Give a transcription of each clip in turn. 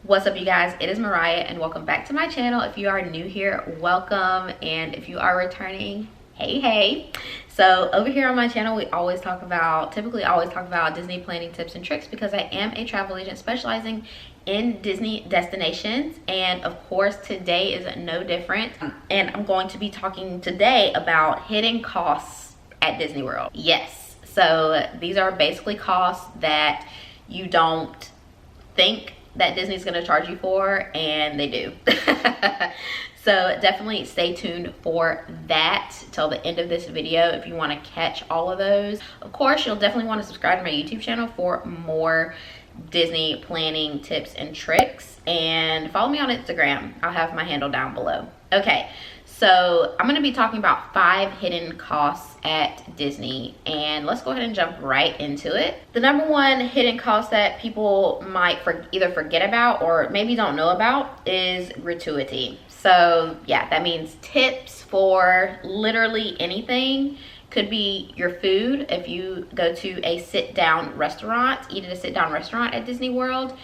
What's up, you guys? It is Mariah and welcome back to my channel. If you are new here, welcome, and if you are returning, hey. So over here on my channel, we typically always talk about Disney planning tips and tricks because I am a travel agent specializing in Disney destinations, and of course today is no different. And I'm going to be talking today about hidden costs at Disney World. Yes, so these are basically costs that you don't think that Disney's going to charge you for, and they do. So definitely stay tuned for that till the end of this video if you want to catch all of those. Of course, you'll definitely want to subscribe to my YouTube channel for more Disney planning tips and tricks, and follow me on Instagram. I'll have my handle down below. Okay, so I'm going to be talking about 5 hidden costs at Disney, and let's go ahead and jump right into it. The number one hidden cost that people might either forget about or maybe don't know about is gratuity. So yeah, that means tips for literally anything. Could be your food if you go to a sit-down restaurant, eat at a sit-down restaurant at Disney World.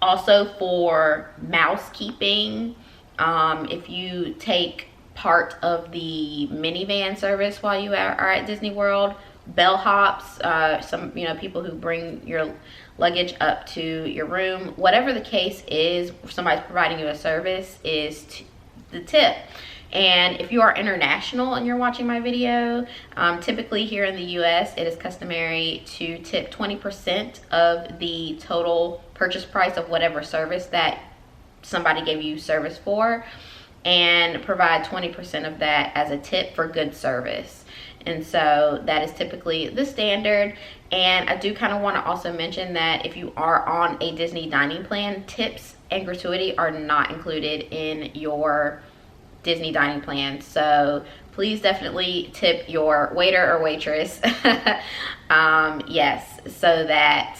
Also for mousekeeping. If you take part of the minivan service while you are at Disney World, bellhops, some people who bring your luggage up to your room, whatever the case is, somebody's providing you a service is the tip. And if you are international and you're watching my video, typically here in the US, it is customary to tip 20% of the total purchase price of whatever service that somebody gave you service for, and provide 20% of that as a tip for good service. And so that is typically the standard. And I do kind of want to also mention that if you are on a Disney dining plan, tips and gratuity are not included in your Disney dining plan. So please definitely tip your waiter or waitress. Yes, so that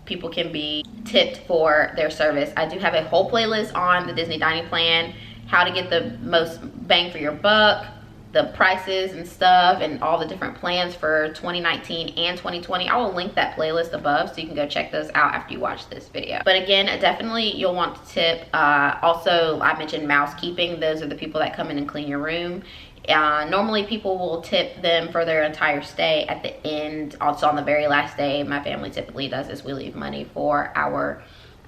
people can be tipped for their service. I do have a whole playlist on the Disney dining plan, how to get the most bang for your buck, the prices and stuff, and all the different plans for 2019 and 2020. I will link that playlist above so you can go check those out after you watch this video. But again, definitely you'll want to tip. Also, I mentioned mousekeeping. Those are the people that come in and clean your room. Normally people will tip them for their entire stay at the end. Also on the very last day, my family typically does this. We leave money for our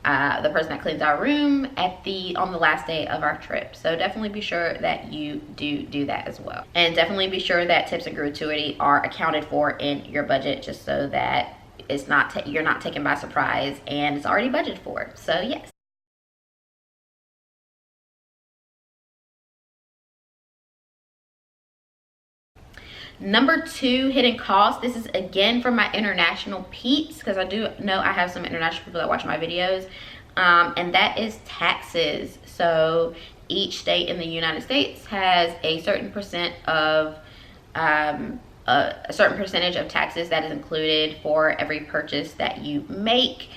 the person that cleans our room on the last day of our trip. So definitely be sure that you do that as well. And definitely be sure that tips and gratuity are accounted for in your budget, just so that it's not you're not taken by surprise and it's already budgeted for. So yes. Number 2 hidden cost. This is again for my international peeps, because I do know I have some international people that watch my videos, and that is taxes. So each state in the United States has a certain percentage of taxes that is included for every purchase that you make.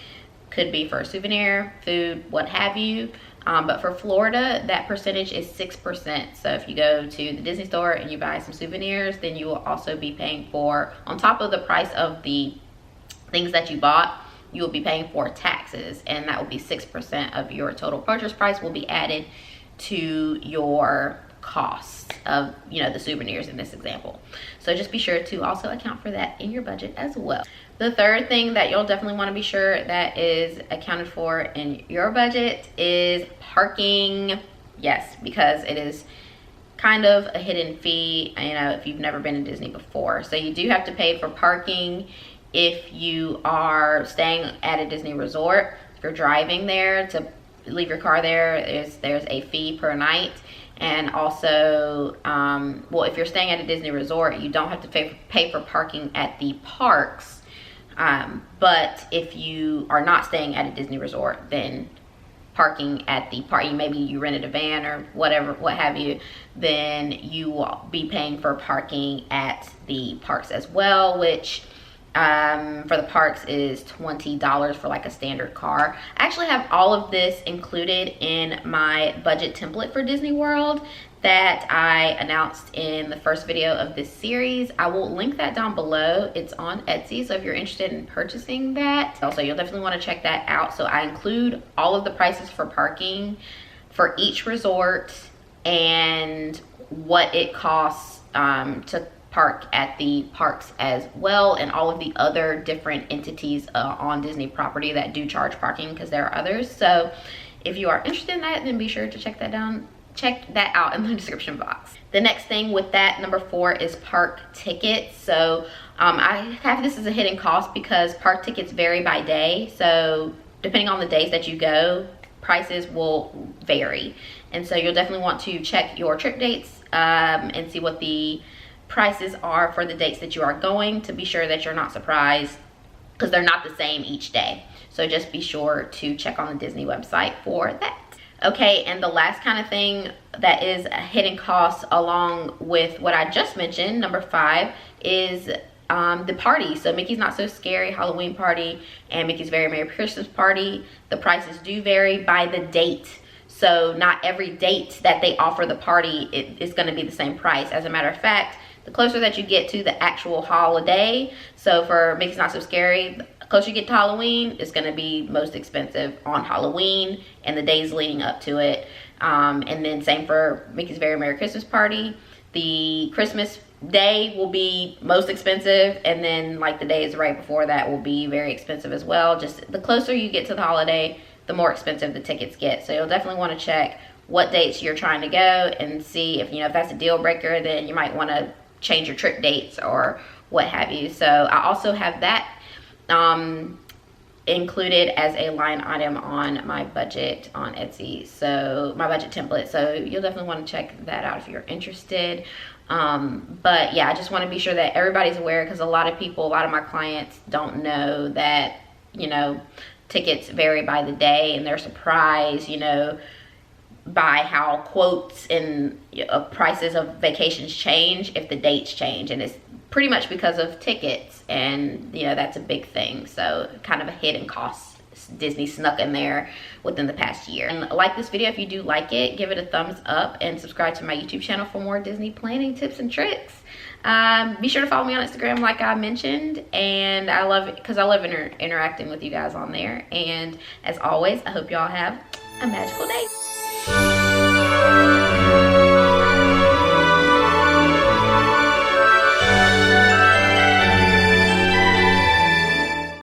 Could be for a souvenir, food, what have you. But for Florida, that percentage is 6%. So if you go to the Disney store and you buy some souvenirs, then you will also be paying for, on top of the price of the things that you bought, you will be paying for taxes. And that will be 6% of your total purchase price will be added to your cost of, the souvenirs in this example. So just be sure to also account for that in your budget as well. The third thing that you'll definitely want to be sure that is accounted for in your budget is parking. Yes, because it is kind of a hidden fee, if you've never been to Disney before. So you do have to pay for parking if you are staying at a Disney resort. If you're driving there to leave your car there's a fee per night. And also, if you're staying at a Disney resort, you don't have to pay for parking at the parks. But if you are not staying at a Disney resort, then parking at the park, maybe you rented a van or whatever, what have you, then you will be paying for parking at the parks as well, which for the parks is $20 for like a standard car. I actually have all of this included in my budget template for Disney World that I announced in the first video of this series. I will link that down below. It's on Etsy, so if you're interested in purchasing that, also you'll definitely want to check that out. So I include all of the prices for parking for each resort and what it costs to park at the parks as well, and all of the other different entities on Disney property that do charge parking, because there are others. So if you are interested in that, then be sure to check that out in the description box. The next thing with that, number 4, is park tickets. So I have this as a hidden cost because park tickets vary by day. So depending on the days that you go, prices will vary. And so you'll definitely want to check your trip dates and see what the prices are for the dates that you are going, to be sure that you're not surprised, because they're not the same each day. So just be sure to check on the Disney website for that. Okay, and the last kind of thing that is a hidden cost along with what I just mentioned, number 5, is the party. So Mickey's Not So Scary Halloween party and Mickey's Very Merry Christmas party, the prices do vary by the date. So not every date that they offer the party is going to be the same price. As a matter of fact, the closer that you get to the actual holiday, so for Mickey's Not So Scary, the closer you get to Halloween, it's going to be most expensive on Halloween and the days leading up to it. And then same for Mickey's Very Merry Christmas party. The Christmas day will be most expensive, and then like the days right before that will be very expensive as well. Just the closer you get to the holiday, the more expensive the tickets get. So you'll definitely want to check what dates you're trying to go and see if, if that's a deal breaker, then you might want to change your trip dates or what have you. So I also have that included as a line item on my budget on Etsy, so my budget template. So you'll definitely want to check that out if you're interested. But yeah, I just want to be sure that everybody's aware, because a lot of my clients don't know that, tickets vary by the day, and they're surprised, by how quotes and prices of vacations change if the dates change, and it's pretty much because of tickets, and that's a big thing. So kind of a hidden cost Disney snuck in there within the past year. And like this video if you do like it, give it a thumbs up and subscribe to my YouTube channel for more Disney planning tips and tricks. Be sure to follow me on Instagram like I mentioned, and I love it because I love interacting with you guys on there. And as always, I hope y'all have a magical day.